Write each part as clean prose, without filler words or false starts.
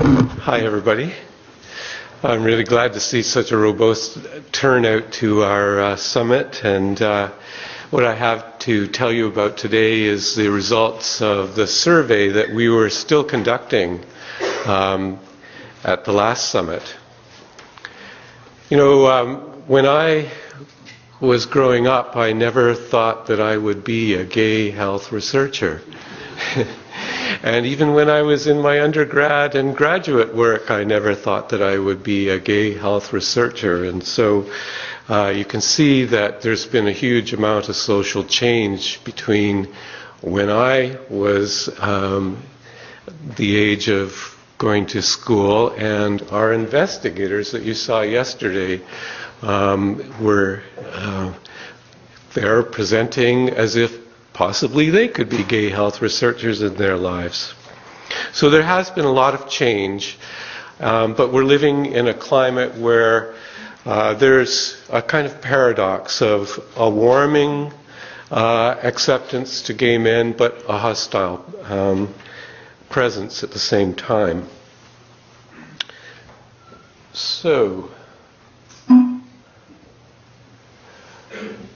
Hi, everybody. I'm really glad to see such a robust turnout to our summit, and what I have to tell you about today is the results of the survey that we were still conducting at the last summit. You know, when I was growing up, I never thought that I would be a gay health researcher. And even when I was in my undergrad and graduate work, I never thought that I would be a gay health researcher. And so you can see that there's been a huge amount of social change between when I was the age of going to school and our investigators that you saw yesterday were there presenting as if possibly they could be gay health researchers in their lives. So there has been a lot of change, but we're living in a climate where there's a kind of paradox of a warming acceptance to gay men, but a hostile presence at the same time. So,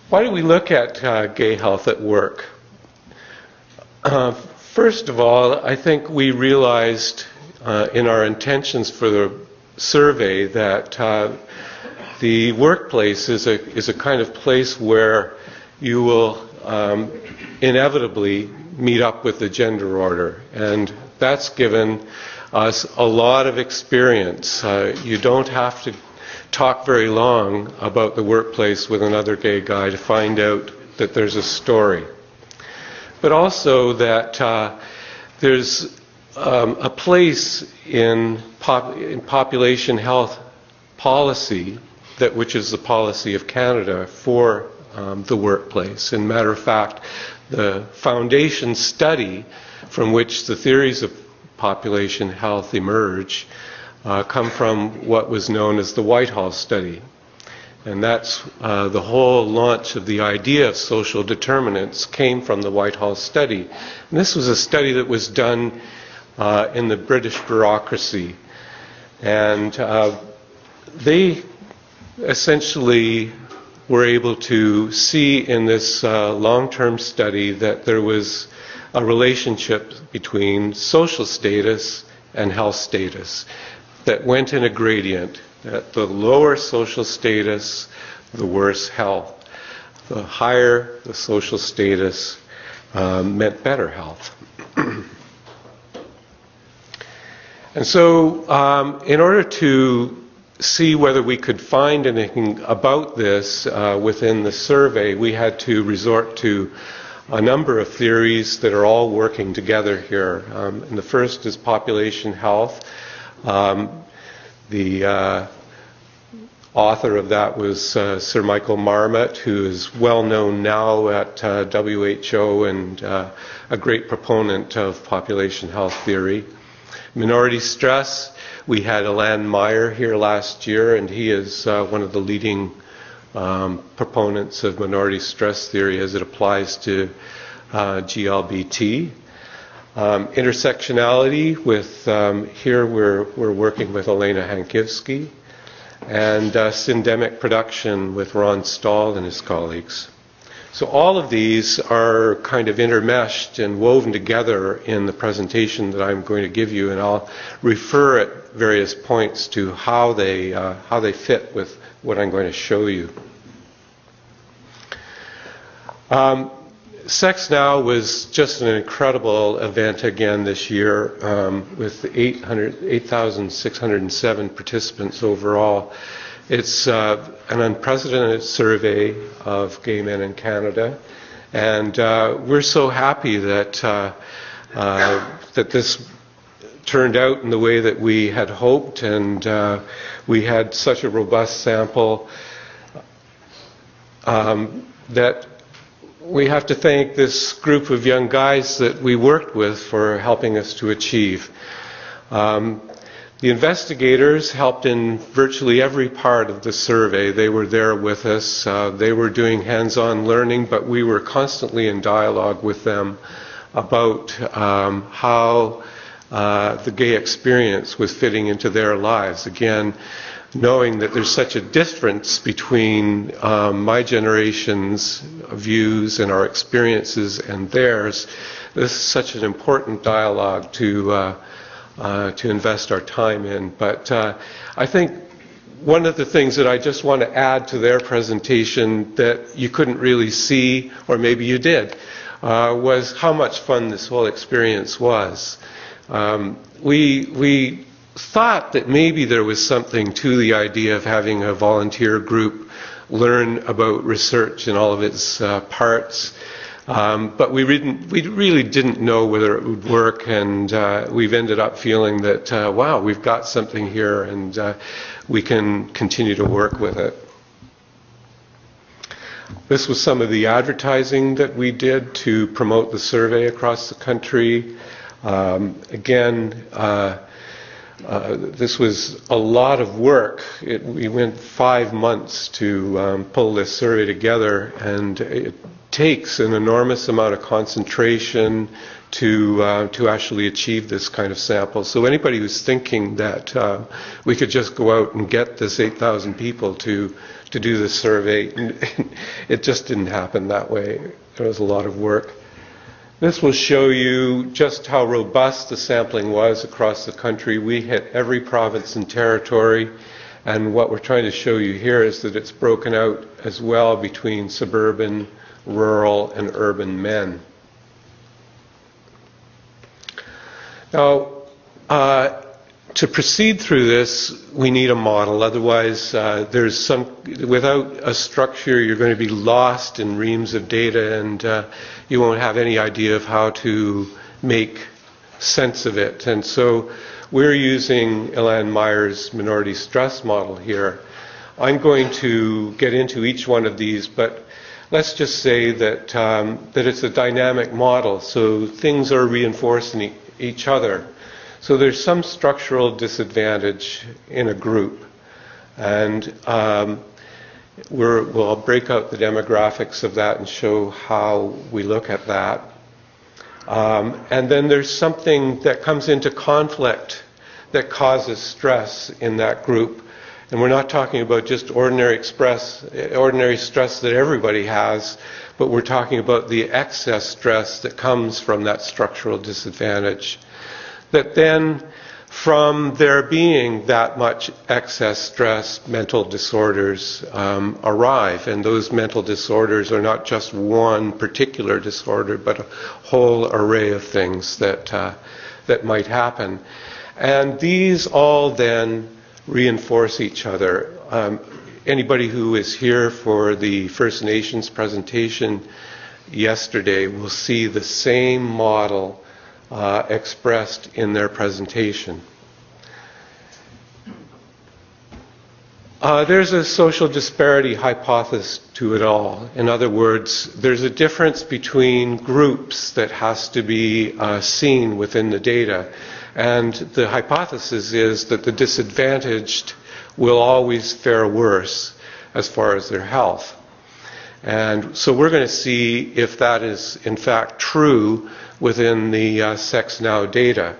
why do we look at gay health at work? First of all, I think we realized in our intentions for the survey that the workplace is a kind of place where you will inevitably meet up with the gender order, and that's given us a lot of experience. You don't have to talk very long about the workplace with another gay guy to find out that there's a story. But also that there's a place in population health policy, which is the policy of Canada for the workplace. And matter of fact, the foundation study from which the theories of population health emerge come from what was known as the Whitehall study. And that's the whole launch of the idea of social determinants came from the Whitehall study. And this was a study that was done in the British bureaucracy. And they essentially were able to see in this long-term study that there was a relationship between social status and health status that went in a gradient. That the lower social status, the worse health. The higher the social status meant better health. And so in order to see whether we could find anything about this within the survey, we had to resort to a number of theories that are all working together here. And the first is population health. The author of that was Sir Michael Marmot, who is well known now at WHO and a great proponent of population health theory. Minority stress, we had Meyer here last year, and he is one of the leading proponents of minority stress theory as it applies to GLBT. Intersectionality, with here we're working with Elena Hankivsky, and syndemic production with Ron Stahl and his colleagues. So all of these are kind of intermeshed and woven together in the presentation that I'm going to give you, and I'll refer at various points to how they fit with what I'm going to show you. Sex Now was just an incredible event again this year with 8,607 participants overall. It's an unprecedented survey of gay men in Canada, and we're so happy that that this turned out in the way that we had hoped, and we had such a robust sample that we have to thank this group of young guys that we worked with for helping us to achieve. The investigators helped in virtually every part of the survey. They were there with us. They were doing hands-on learning, but we were constantly in dialogue with them about how the gay experience was fitting into their lives. Again, knowing that there's such a difference between my generation's views and our experiences and theirs, this is such an important dialogue to invest our time in. But I think one of the things that I just want to add to their presentation that you couldn't really see, or maybe you did, was how much fun this whole experience was. We thought that maybe there was something to the idea of having a volunteer group learn about research in all of its parts, but we really didn't know whether it would work, and we've ended up feeling that, wow, we've got something here, and we can continue to work with it. This was some of the advertising that we did to promote the survey across the country. Again, this was a lot of work. We went 5 months to pull this survey together, and it takes an enormous amount of concentration to actually achieve this kind of sample. So anybody who's thinking that we could just go out and get this 8,000 people to do the survey, it just didn't happen that way. There was a lot of work. This will show you just how robust the sampling was across the country. We hit every province and territory, and what we're trying to show you here is that it's broken out as well between suburban, rural, and urban men. Now, to proceed through this, we need a model. Otherwise, without a structure, you're going to be lost in reams of data, and you won't have any idea of how to make sense of it. And so we're using Ilan Meyer's minority stress model here. I'm going to get into each one of these, but let's just say that, that it's a dynamic model, so things are reinforcing each other. So there's some structural disadvantage in a group, and we'll break out the demographics of that and show how we look at that. And then there's something that comes into conflict that causes stress in that group. And we're not talking about just ordinary stress that everybody has, but we're talking about the excess stress that comes from that structural disadvantage. That then, from there being that much excess stress, mental disorders arrive. And those mental disorders are not just one particular disorder, but a whole array of things that might happen. And these all then reinforce each other. Anybody who is here for the First Nations presentation yesterday will see the same model expressed in their presentation. There's a social disparity hypothesis to it all. In other words, there's a difference between groups that has to be seen within the data. And the hypothesis is that the disadvantaged will always fare worse as far as their health. And so we're going to see if that is in fact true within the Sex Now data.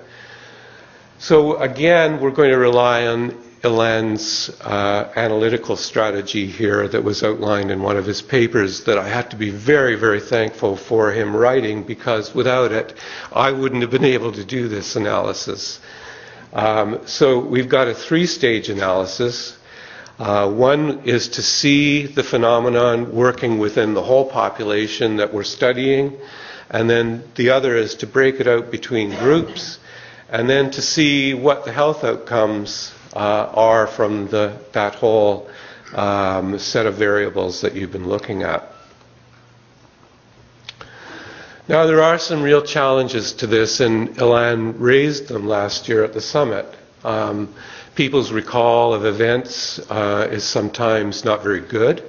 So again, we're going to rely on Ilan's analytical strategy here that was outlined in one of his papers that I had to be very, very thankful for him writing, because without it, I wouldn't have been able to do this analysis. So we've got a 3-stage analysis. One is to see the phenomenon working within the whole population that we're studying, and then the other is to break it out between groups, and then to see what the health outcomes are from that whole set of variables that you've been looking at. Now, there are some real challenges to this, and Ilan raised them last year at the summit. People's recall of events is sometimes not very good.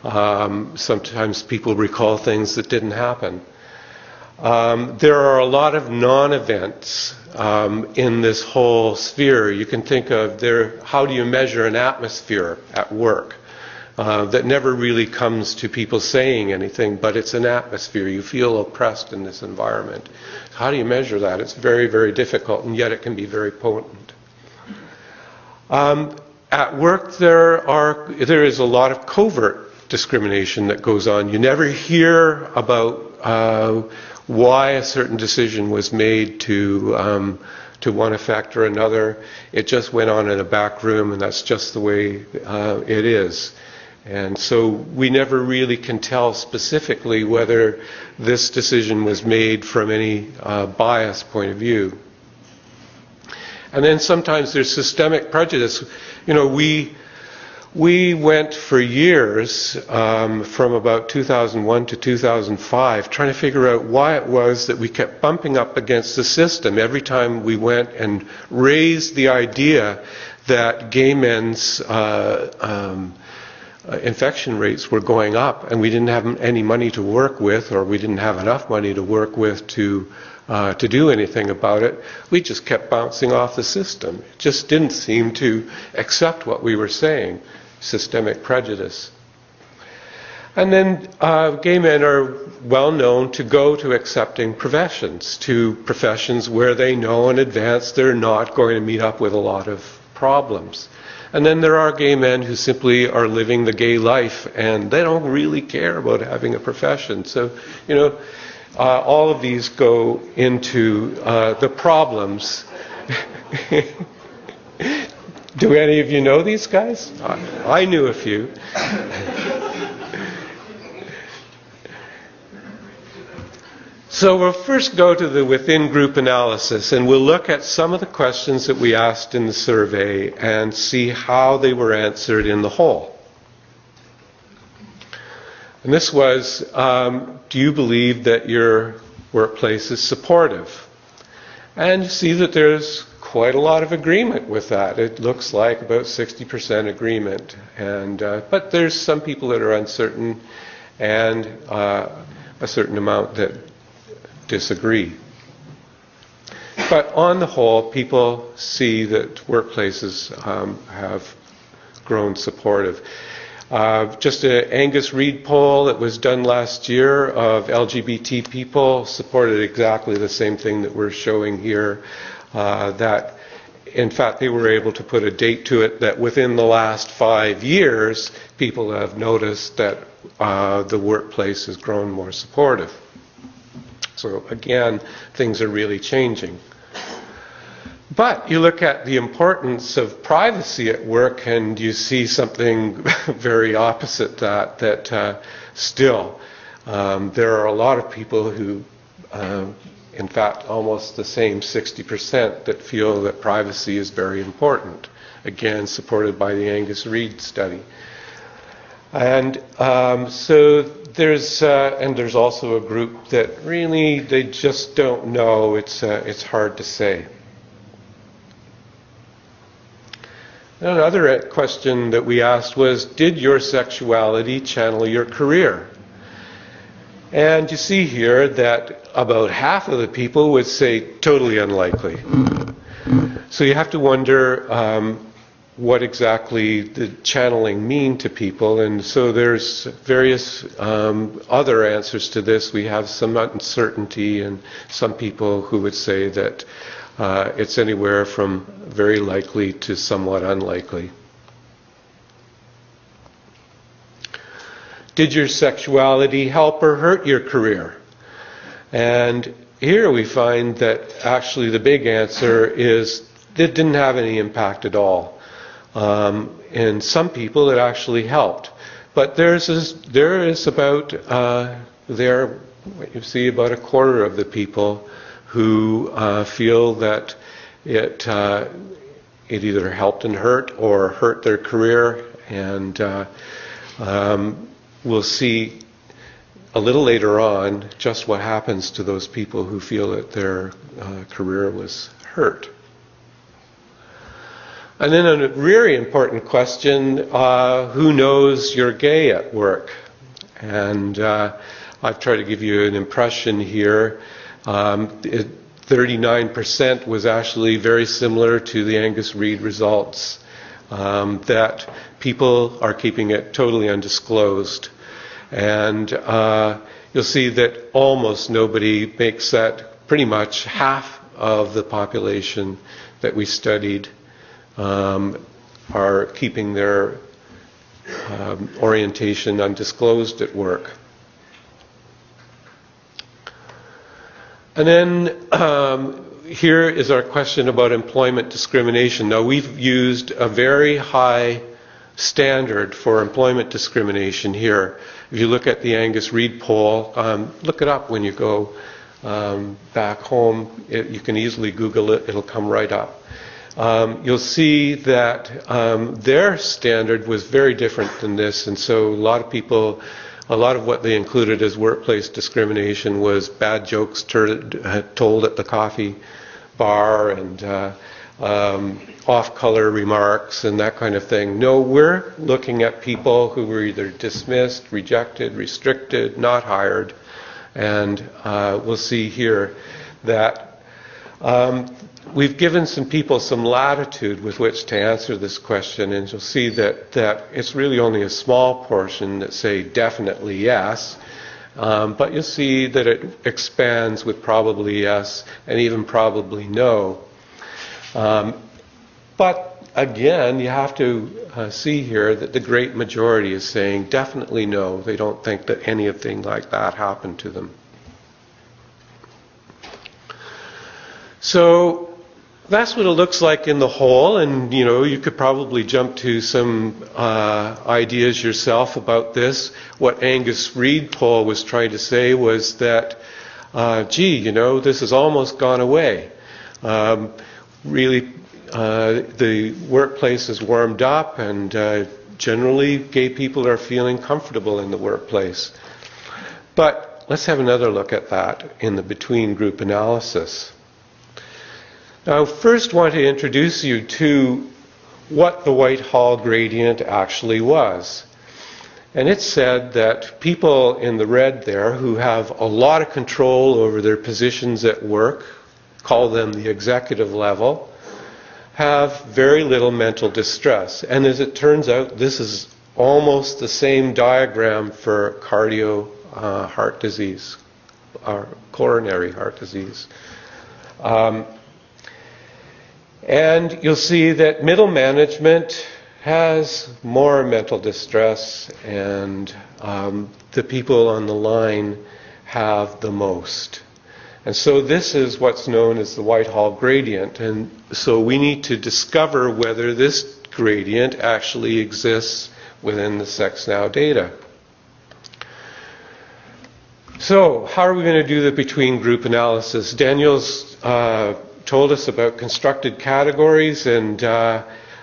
Sometimes people recall things that didn't happen. There are a lot of non-events in this whole sphere. You can think of how do you measure an atmosphere at work? that never really comes to people saying anything, but it's an atmosphere. You feel oppressed in this environment. How do you measure that? It's very, very difficult, and yet it can be very potent. At work, there is a lot of covert discrimination that goes on. You never hear about why a certain decision was made to one effect or another. It just went on in a back room, and that's just the way it is. And so we never really can tell specifically whether this decision was made from any bias point of view. And then sometimes there's systemic prejudice. You know, we went for years, from about 2001 to 2005, trying to figure out why it was that we kept bumping up against the system every time we went and raised the idea that gay men's infection rates were going up, and we didn't have any money to work with, or we didn't have enough money to work with to do anything about it. We just kept bouncing off the system. It just didn't seem to accept what we were saying. Systemic prejudice. And then gay men are well known to go to accepting professions, to professions where they know in advance they're not going to meet up with a lot of problems. And then there are gay men who simply are living the gay life, and they don't really care about having a profession. So, you know, all of these go into the problems. Do any of you know these guys? I knew a few. So we'll first go to the within-group analysis, and we'll look at some of the questions that we asked in the survey and see how they were answered in the whole. And this was, do you believe that your workplace is supportive? And you see that there's quite a lot of agreement with that. It looks like about 60% agreement. And but there's some people that are uncertain, and a certain amount that disagree. But on the whole, people see that workplaces have grown supportive. Just an Angus Reid poll that was done last year of LGBT people supported exactly the same thing that we're showing here. That, in fact, they were able to put a date to it that within the last 5 years, people have noticed that the workplace has grown more supportive. So again, things are really changing. But you look at the importance of privacy at work, and you see something very opposite that still there are a lot of people who, in fact, almost the same 60% that feel that privacy is very important. Again, supported by the Angus Reid study. And so there's also a group that really they just don't know. It's hard to say. Another question that we asked was, did your sexuality channel your career? And you see here that about half of the people would say totally unlikely. So you have to wonder what exactly did channeling mean to people, and so there's various other answers to this. We have some uncertainty, and some people who would say that it's anywhere from very likely to somewhat unlikely. Did your sexuality help or hurt your career? And here we find that actually the big answer is it didn't have any impact at all. In some people it actually helped. But there is about, what you see, about a quarter of the people who feel that it either helped and hurt or hurt their career. And we'll see a little later on just what happens to those people who feel that their career was hurt. And then a very important question, who knows you're gay at work? And I've tried to give you an impression here. 39% was actually very similar to the Angus Reid results. that people are keeping it totally undisclosed. And you'll see that almost nobody makes that. Pretty much half of the population that we studied are keeping their orientation undisclosed at work. And then here is our question about employment discrimination. Now, we've used a very high standard for employment discrimination here. If you look at the Angus Reid poll, look it up when you go back home. You can easily Google it. It'll come right up. You'll see that their standard was very different than this, and so a lot of what they included as workplace discrimination was bad jokes told at the coffee bar and off-color remarks and that kind of thing. No, we're looking at people who were either dismissed, rejected, restricted, not hired, and we'll see here that we've given some people some latitude with which to answer this question, and you'll see that it's really only a small portion that say definitely yes, but you'll see that it expands with probably yes and even probably no. But again, you have to see here that the great majority is saying definitely no. They don't think that anything like that happened to them. So that's what it looks like in the whole, and you could probably jump to some ideas yourself about this. What Angus Reid poll was trying to say was that, this has almost gone away. Really, the workplace is warmed up, and generally gay people are feeling comfortable in the workplace. But let's have another look at that in the between group analysis. Now, I first want to introduce you to what the Whitehall gradient actually was. And it said that people in the red there who have a lot of control over their positions at work, call them the executive level, have very little mental distress. And as it turns out, this is almost the same diagram for cardio heart disease, or coronary heart disease. And you'll see that middle management has more mental distress, and the people on the line have the most. And so this is what's known as the Whitehall gradient. And so we need to discover whether this gradient actually exists within the SexNow data. So how are we going to do the between group analysis? Daniel's told us about constructed categories, and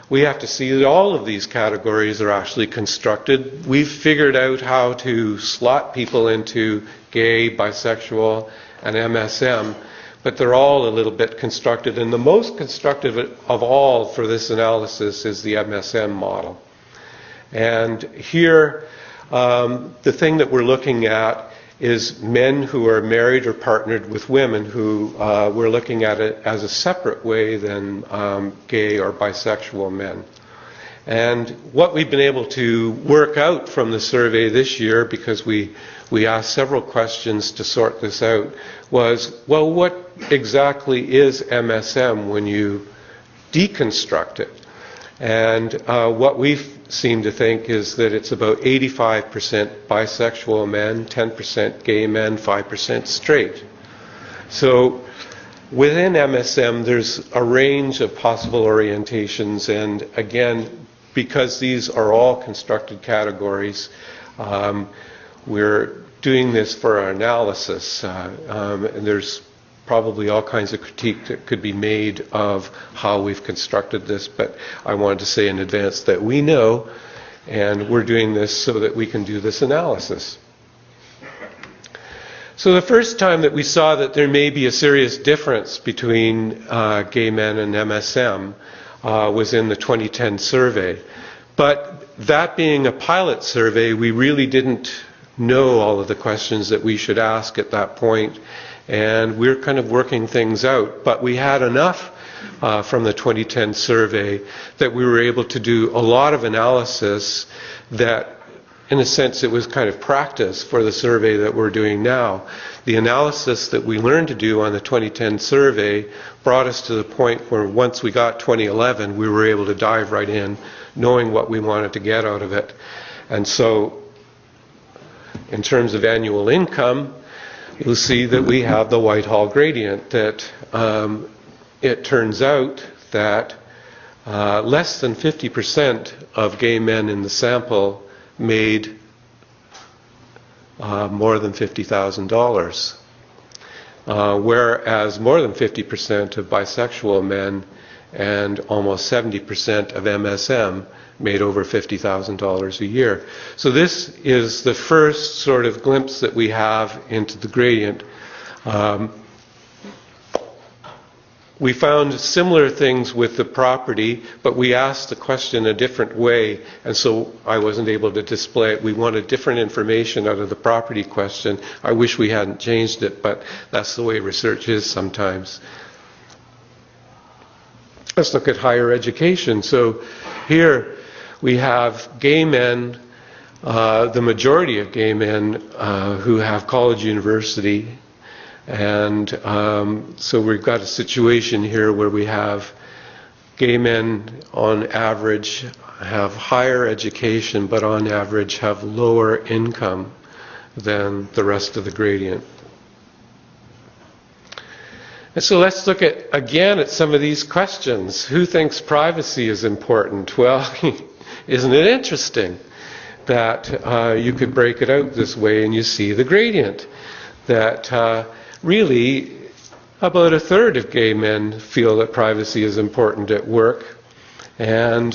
we have to see that all of these categories are actually constructed. We've figured out how to slot people into gay, bisexual, and MSM, but they're all a little bit constructed, and the most constructive of all for this analysis is the MSM model. And here, the thing that we're looking at is men who are married or partnered with women who we're looking at it as a separate way than gay or bisexual men. And what we've been able to work out from the survey this year, because we asked several questions to sort this out, was, well, what exactly is MSM when you deconstruct it? And what we've seemed to think is that it's about 85% bisexual men, 10% gay men, 5% straight. So within MSM, there's a range of possible orientations, and again, because these are all constructed categories, we're doing this for our analysis, and there's probably all kinds of critique that could be made of how we've constructed this, but I wanted to say in advance that we know, and we're doing this so that we can do this analysis. So the first time that we saw that there may be a serious difference between gay men and MSM was in the 2010 survey. But that being a pilot survey, we really didn't know all of the questions that we should ask at that point, and we're kind of working things out. But we had enough from the 2010 survey, that we were able to do a lot of analysis that, in a sense, it was kind of practice for the survey that we're doing now. The analysis that we learned to do on the 2010 survey brought us to the point where once we got 2011, we were able to dive right in, knowing what we wanted to get out of it. And so, in terms of annual income, you'll see that we have the Whitehall gradient, that it turns out that less than 50% of gay men in the sample made more than $50,000, whereas more than 50% of bisexual men and almost 70% of MSM made over $50,000 a year. So this is the first sort of glimpse that we have into the gradient. We found similar things with the property, but we asked the question a different way, and so I wasn't able to display it. We wanted different information out of the property question. I wish we hadn't changed it, but that's the way research is sometimes. Let's look at higher education. So here we have gay men, the majority of gay men who have college, university. And so we've got a situation here where we have gay men on average have higher education, but on average have lower income than the rest of the gradient. And so let's look again at some of these questions. Who thinks privacy is important? Well, isn't it interesting that you could break it out this way and you see the gradient? That really, about a third of gay men feel that privacy is important at work. And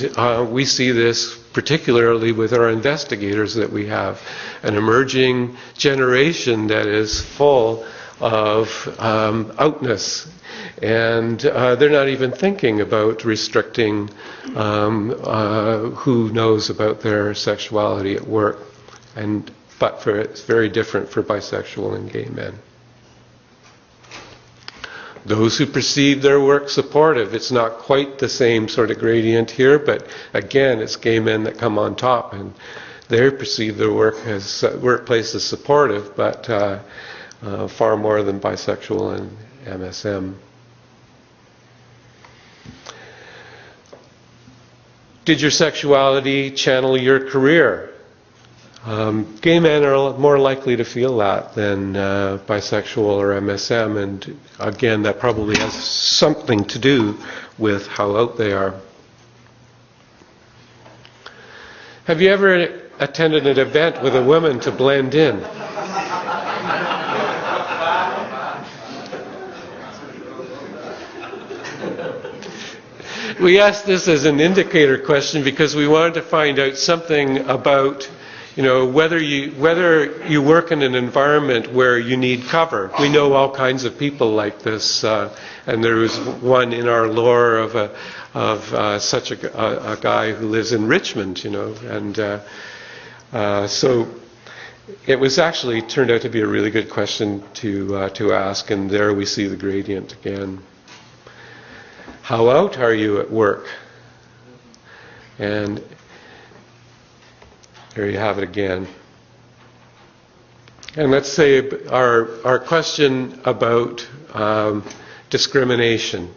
we see this particularly with our investigators, that we have an emerging generation that is full of outness. And they're not even thinking about restricting who knows about their sexuality at work. But it's very different for bisexual and gay men. Those who perceive their work supportive, it's not quite the same sort of gradient here, but again, it's gay men that come on top, and they perceive their workplace as supportive, but far more than bisexual and MSM. Did your sexuality channel your career? Gay men are more likely to feel that than bisexual or MSM, and again, that probably has something to do with how out they are. Have you ever attended an event with a woman to blend in? We asked this as an indicator question because we wanted to find out something about, whether you work in an environment where you need cover. We know all kinds of people like this, and there was one in our lore of such a guy who lives in Richmond, and so it was actually turned out to be a really good question to ask, and there we see the gradient again. How out are you at work? And there you have it again. And let's say our question about discrimination.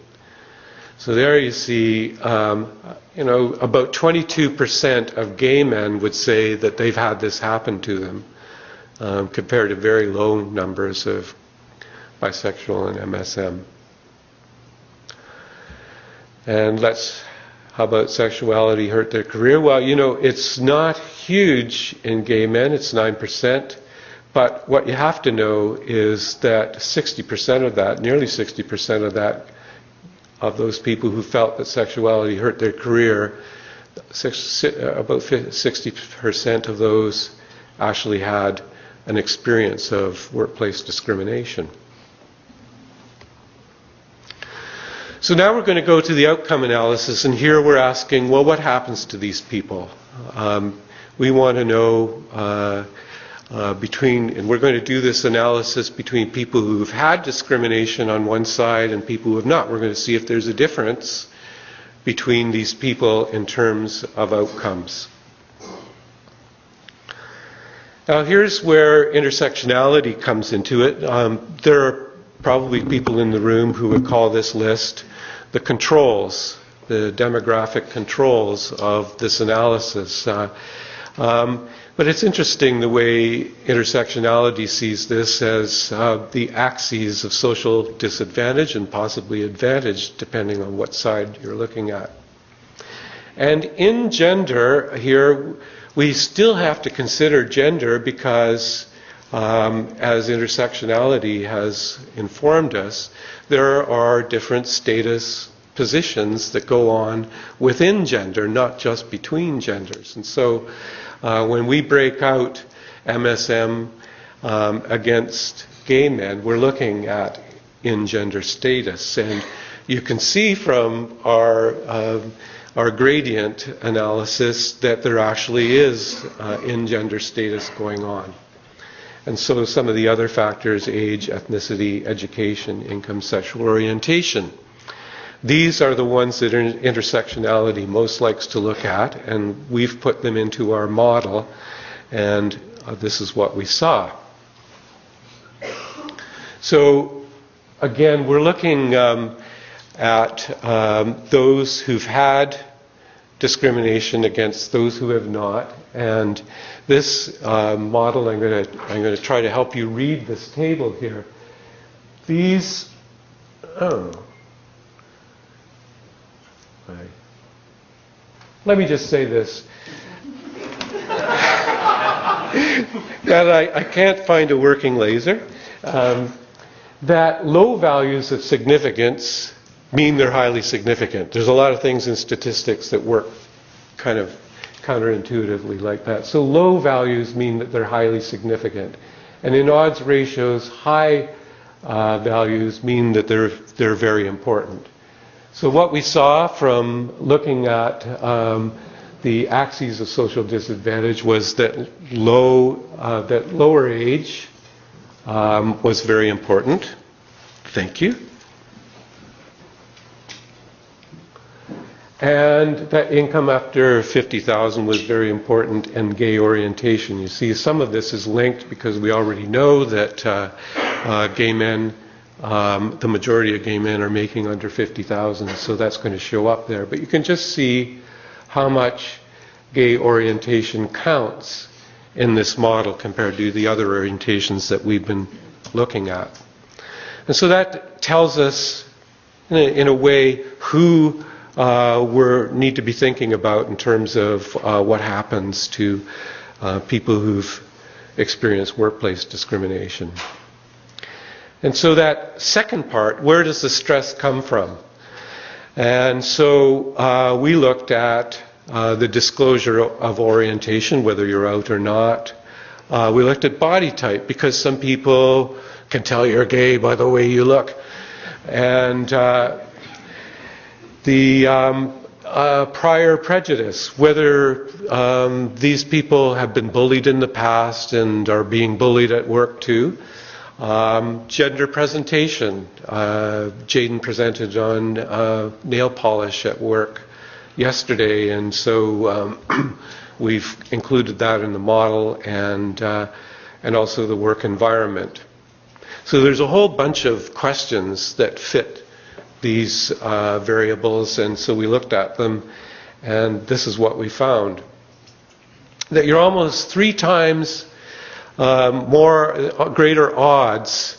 So there you see, about 22% of gay men would say that they've had this happen to them, compared to very low numbers of bisexual and MSM. And how about sexuality hurt their career? Well, it's not huge in gay men, it's 9%. But what you have to know is that 60% of that, nearly 60% of that, of those people who felt that sexuality hurt their career, about 60% of those actually had an experience of workplace discrimination. So now we're going to go to the outcome analysis, and here we're asking, well, what happens to these people? We want to know and we're going to do this analysis between people who've had discrimination on one side and people who have not. We're going to see if there's a difference between these people in terms of outcomes. Now here's where intersectionality comes into it. There are probably people in the room who would call this list the controls, the demographic controls of this analysis. But it's interesting the way intersectionality sees this as the axes of social disadvantage and possibly advantage, depending on what side you're looking at. And in gender, here, we still have to consider gender because, as intersectionality has informed us, there are different status positions that go on within gender, not just between genders. And so when we break out MSM against gay men, we're looking at in-gender status. And you can see from our gradient analysis that there actually is in-gender status going on. And so some of the other factors, age, ethnicity, education, income, sexual orientation. These are the ones that intersectionality most likes to look at, and we've put them into our model, and this is what we saw. So, again, we're looking at those who've had discrimination against those who have not, and this model, I'm going to try to help you read this table here. These, let me just say this. That I can't find a working laser. That low values of significance mean they're highly significant. There's a lot of things in statistics that work kind of counterintuitively like that. So low values mean that they're highly significant. And in odds ratios, high values mean that they're very important. So what we saw from looking at the axes of social disadvantage was that lower age was very important. Thank you. And that income after 50,000 was very important, and gay orientation. You see, some of this is linked because we already know that gay men, the majority of gay men are making under 50,000, so that's going to show up there. But you can just see how much gay orientation counts in this model compared to the other orientations that we've been looking at. And so that tells us, in a way, who we need to be thinking about in terms of what happens to people who've experienced workplace discrimination. And so that second part, where does the stress come from? And so we looked at the disclosure of orientation, whether you're out or not. We looked at body type, because some people can tell you're gay by the way you look. And the prior prejudice, whether these people have been bullied in the past and are being bullied at work too. Gender presentation. Jaden presented on nail polish at work yesterday, and so we've included that in the model, and also the work environment. So there's a whole bunch of questions that fit these variables, and so we looked at them, and this is what we found. That you're almost 3 times greater odds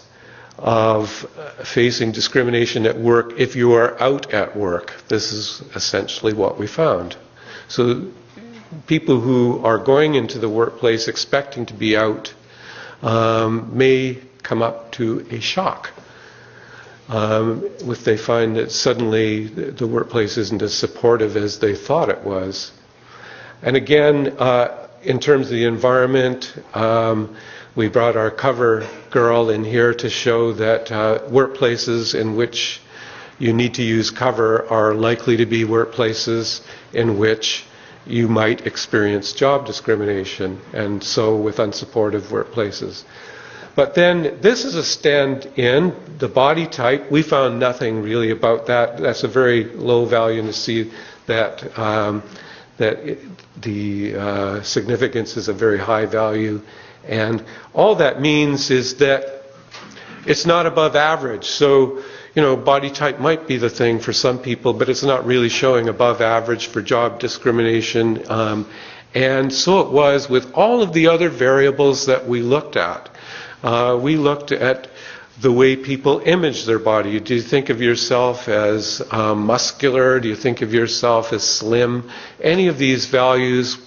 of facing discrimination at work if you are out at work. This is essentially what we found. So people who are going into the workplace expecting to be out may come up to a shock if they find that suddenly the workplace isn't as supportive as they thought it was. And again, in terms of the environment, we brought our cover girl in here to show that workplaces in which you need to use cover are likely to be workplaces in which you might experience job discrimination, and so with unsupportive workplaces. But then this is a stand-in, the body type. We found nothing really about that. That's a very low value, and to see that the significance is a very high value. And all that means is that it's not above average. So, body type might be the thing for some people, but it's not really showing above average for job discrimination. And so it was with all of the other variables that we looked at. We looked at the way people image their body. Do you think of yourself as muscular? Do you think of yourself as slim? Any of these values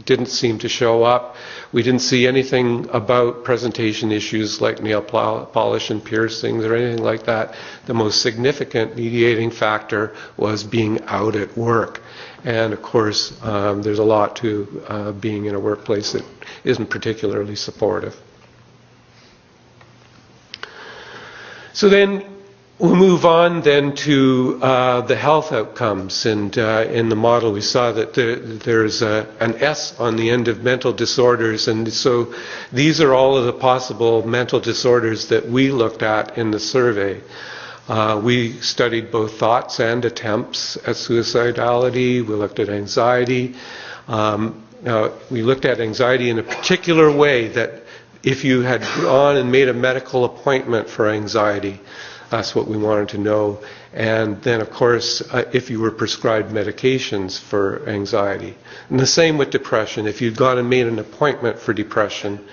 didn't seem to show up. We didn't see anything about presentation issues like nail polish and piercings or anything like that. The most significant mediating factor was being out at work. And of course, there's a lot to being in a workplace that isn't particularly supportive. So then we'll move on then to the health outcomes. And in the model we saw that there's an S on the end of mental disorders. And so these are all of the possible mental disorders that we looked at in the survey. We studied both thoughts and attempts at suicidality. We looked at anxiety. We looked at anxiety in a particular way, that if you had gone and made a medical appointment for anxiety, that's what we wanted to know. And then, of course, if you were prescribed medications for anxiety. And the same with depression. If you'd gone and made an appointment for depression,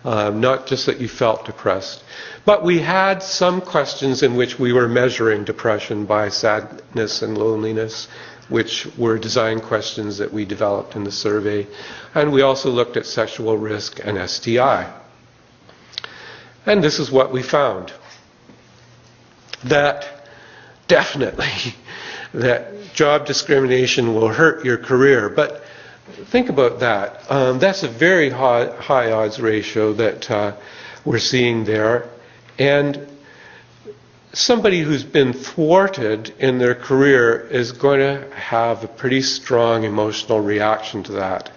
not just that you felt depressed. But we had some questions in which we were measuring depression by sadness and loneliness, which were design questions that we developed in the survey. And we also looked at sexual risk and STI. And this is what we found. That definitely, that job discrimination will hurt your career. But think about that. That's a very high odds ratio that we're seeing there. And somebody who's been thwarted in their career is going to have a pretty strong emotional reaction to that.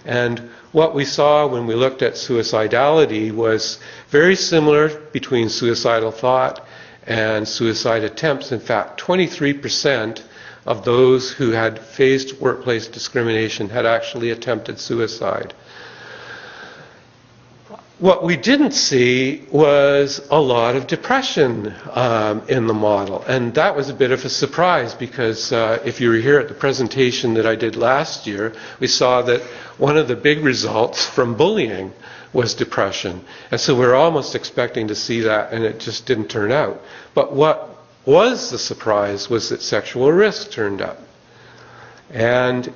And what we saw when we looked at suicidality was very similar between suicidal thought and suicide attempts. In fact, 23% of those who had faced workplace discrimination had actually attempted suicide. What we didn't see was a lot of depression in the model. And that was a bit of a surprise, because if you were here at the presentation that I did last year, we saw that one of the big results from bullying was depression. And so we were almost expecting to see that, and it just didn't turn out. But what was the surprise was that sexual risk turned up. And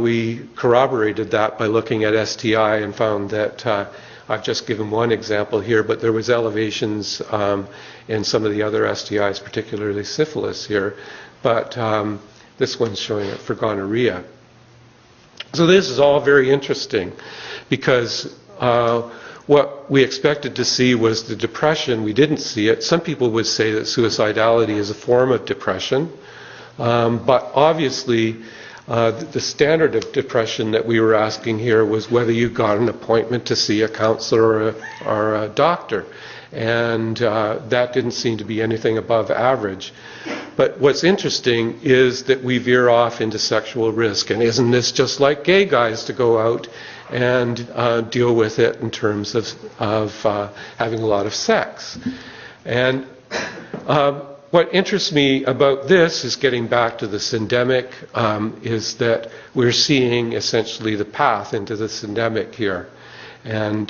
we corroborated that by looking at STI and found that I've just given one example here, but there was elevations in some of the other STIs, particularly syphilis here. But this one's showing it for gonorrhea. So this is all very interesting, because what we expected to see was the depression. We didn't see it. Some people would say that suicidality is a form of depression. But obviously, the standard of depression that we were asking here was whether you got an appointment to see a counselor or a doctor. And that didn't seem to be anything above average. But what's interesting is that we veer off into sexual risk. And isn't this just like gay guys to go out and deal with it in terms of having a lot of sex? And what interests me about this is, getting back to the syndemic, is that we're seeing essentially the path into the syndemic here. And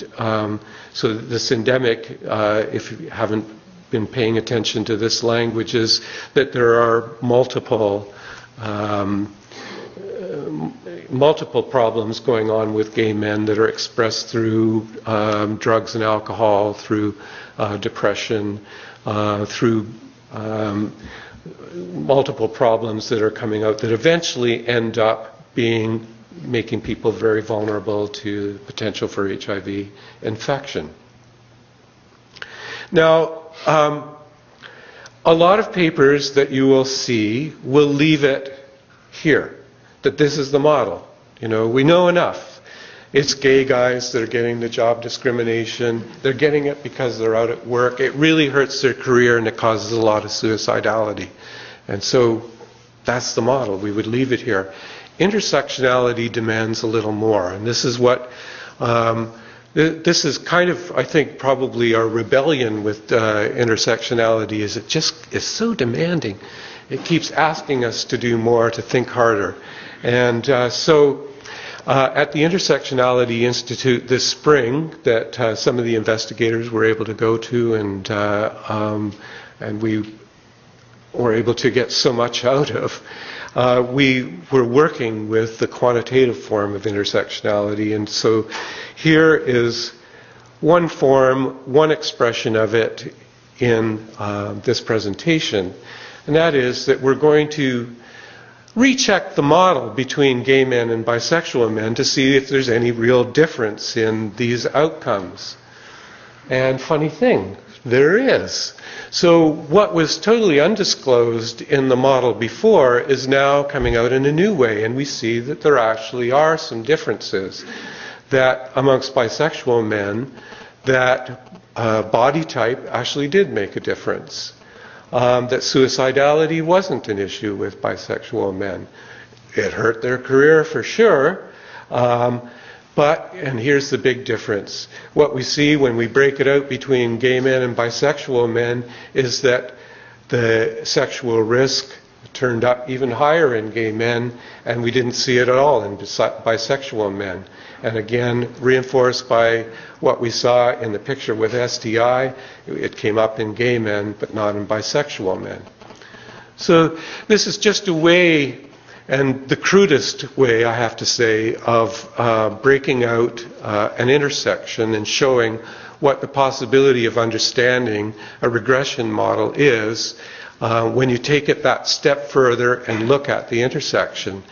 so the syndemic, if you haven't been paying attention to this language, is that there are multiple problems going on with gay men that are expressed through drugs and alcohol, through depression, through multiple problems that are coming out that eventually end up making people very vulnerable to the potential for HIV infection. Now, a lot of papers that you will see will leave it here, that this is the model. We know enough. It's gay guys that are getting the job discrimination. They're getting it because they're out at work. It really hurts their career and it causes a lot of suicidality. And so that's the model. We would leave it here. Intersectionality demands a little more. And this is what, this is kind of, I think, probably our rebellion with intersectionality is it just is so demanding. It keeps asking us to do more, to think harder. And so at the Intersectionality Institute this spring that some of the investigators were able to go to, and we were able to get so much out of, we were working with the quantitative form of intersectionality. And so here is one form, one expression of it in this presentation. And that is that we're going to recheck the model between gay men and bisexual men to see if there's any real difference in these outcomes. And funny thing, there is. So what was totally undisclosed in the model before is now coming out in a new way, and we see that there actually are some differences that amongst bisexual men, that body type actually did make a difference. That suicidality wasn't an issue with bisexual men. It hurt their career for sure, but, and here's the big difference, what we see when we break it out between gay men and bisexual men is that the sexual risk turned up even higher in gay men, and we didn't see it at all in bisexual men. And again, reinforced by what we saw in the picture with STI, it came up in gay men, but not in bisexual men. So this is just a way, and the crudest way, I have to say, of breaking out an intersection and showing what the possibility of understanding a regression model is when you take it that step further and look at the intersection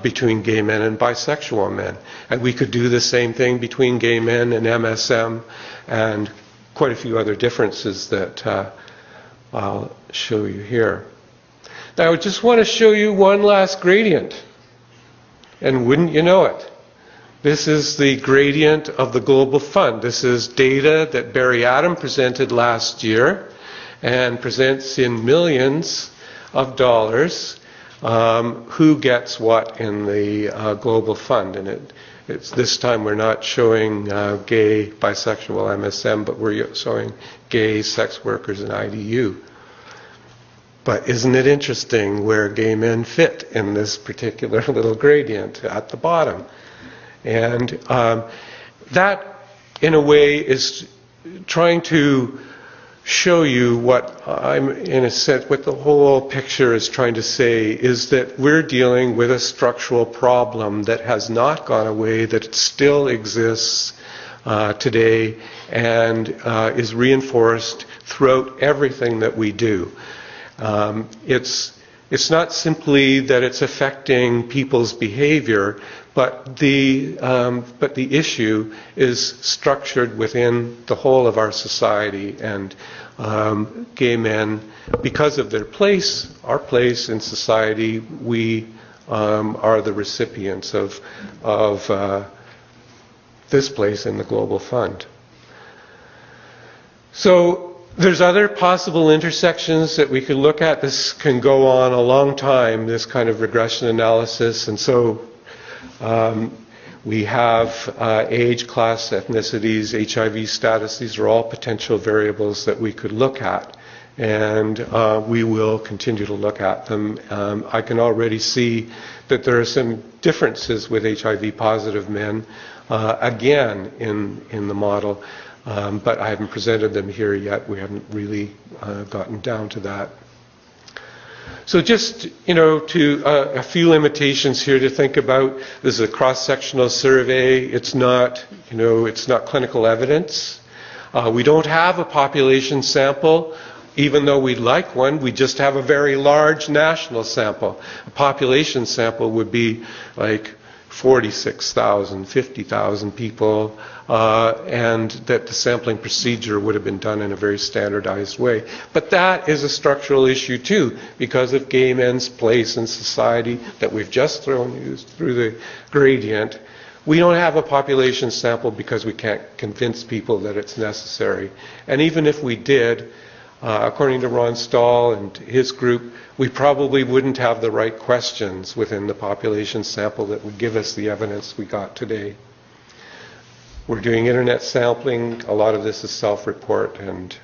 between gay men and bisexual men. And we could do the same thing between gay men and MSM and quite a few other differences that I'll show you here. Now I just want to show you one last gradient. And wouldn't you know it? This is the gradient of the Global Fund. This is data that Barry Adam presented last year and presents in millions of dollars. Who gets what in the Global Fund. And it's this time we're not showing gay, bisexual, MSM, but we're showing gay, sex workers, and IDU. But isn't it interesting where gay men fit in this particular little gradient at the bottom? And that, in a way, is trying to show you what I'm, in a sense, what the whole picture is trying to say is that we're dealing with a structural problem that has not gone away, that it still exists today and is reinforced throughout everything that we do. It's not simply that it's affecting people's behavior, but the issue is structured within the whole of our society, and gay men, because of their place, our place in society, we are the recipients of this place in the Global Fund. So there's other possible intersections that we could look at. This can go on a long time, this kind of regression analysis. And so we have age, class, ethnicities, HIV status. These are all potential variables that we could look at. And we will continue to look at them. I can already see that there are some differences with HIV positive men, again, in the model. But I haven't presented them here yet. We haven't really gotten down to that. So just, to a few limitations here to think about. This is a cross-sectional survey. It's not, it's not clinical evidence. We don't have a population sample, even though we'd like one. We just have a very large national sample. A population sample would be like 46,000, 50,000 people, and that the sampling procedure would have been done in a very standardized way. But that is a structural issue too, because of gay men's place in society that we've just through the gradient. We don't have a population sample because we can't convince people that it's necessary. And even if we did, according to Ron Stahl and his group, we probably wouldn't have the right questions within the population sample that would give us the evidence we got today. We're doing internet sampling. A lot of this is self-report, and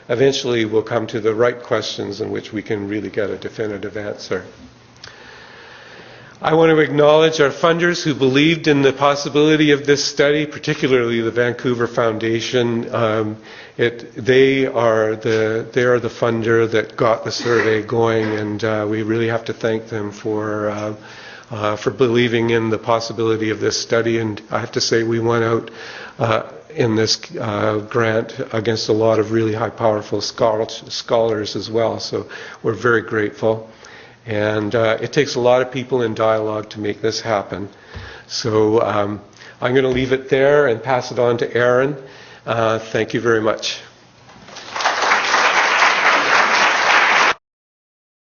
eventually we'll come to the right questions in which we can really get a definitive answer. I want to acknowledge our funders who believed in the possibility of this study, particularly the Vancouver Foundation. They are the funder that got the survey going, and we really have to thank them for believing in the possibility of this study. And I have to say, we went out in this grant against a lot of really high, powerful scholars as well. So we're very grateful. And it takes a lot of people in dialogue to make this happen. So I'm going to leave it there and pass it on to Aaron. Thank you very much.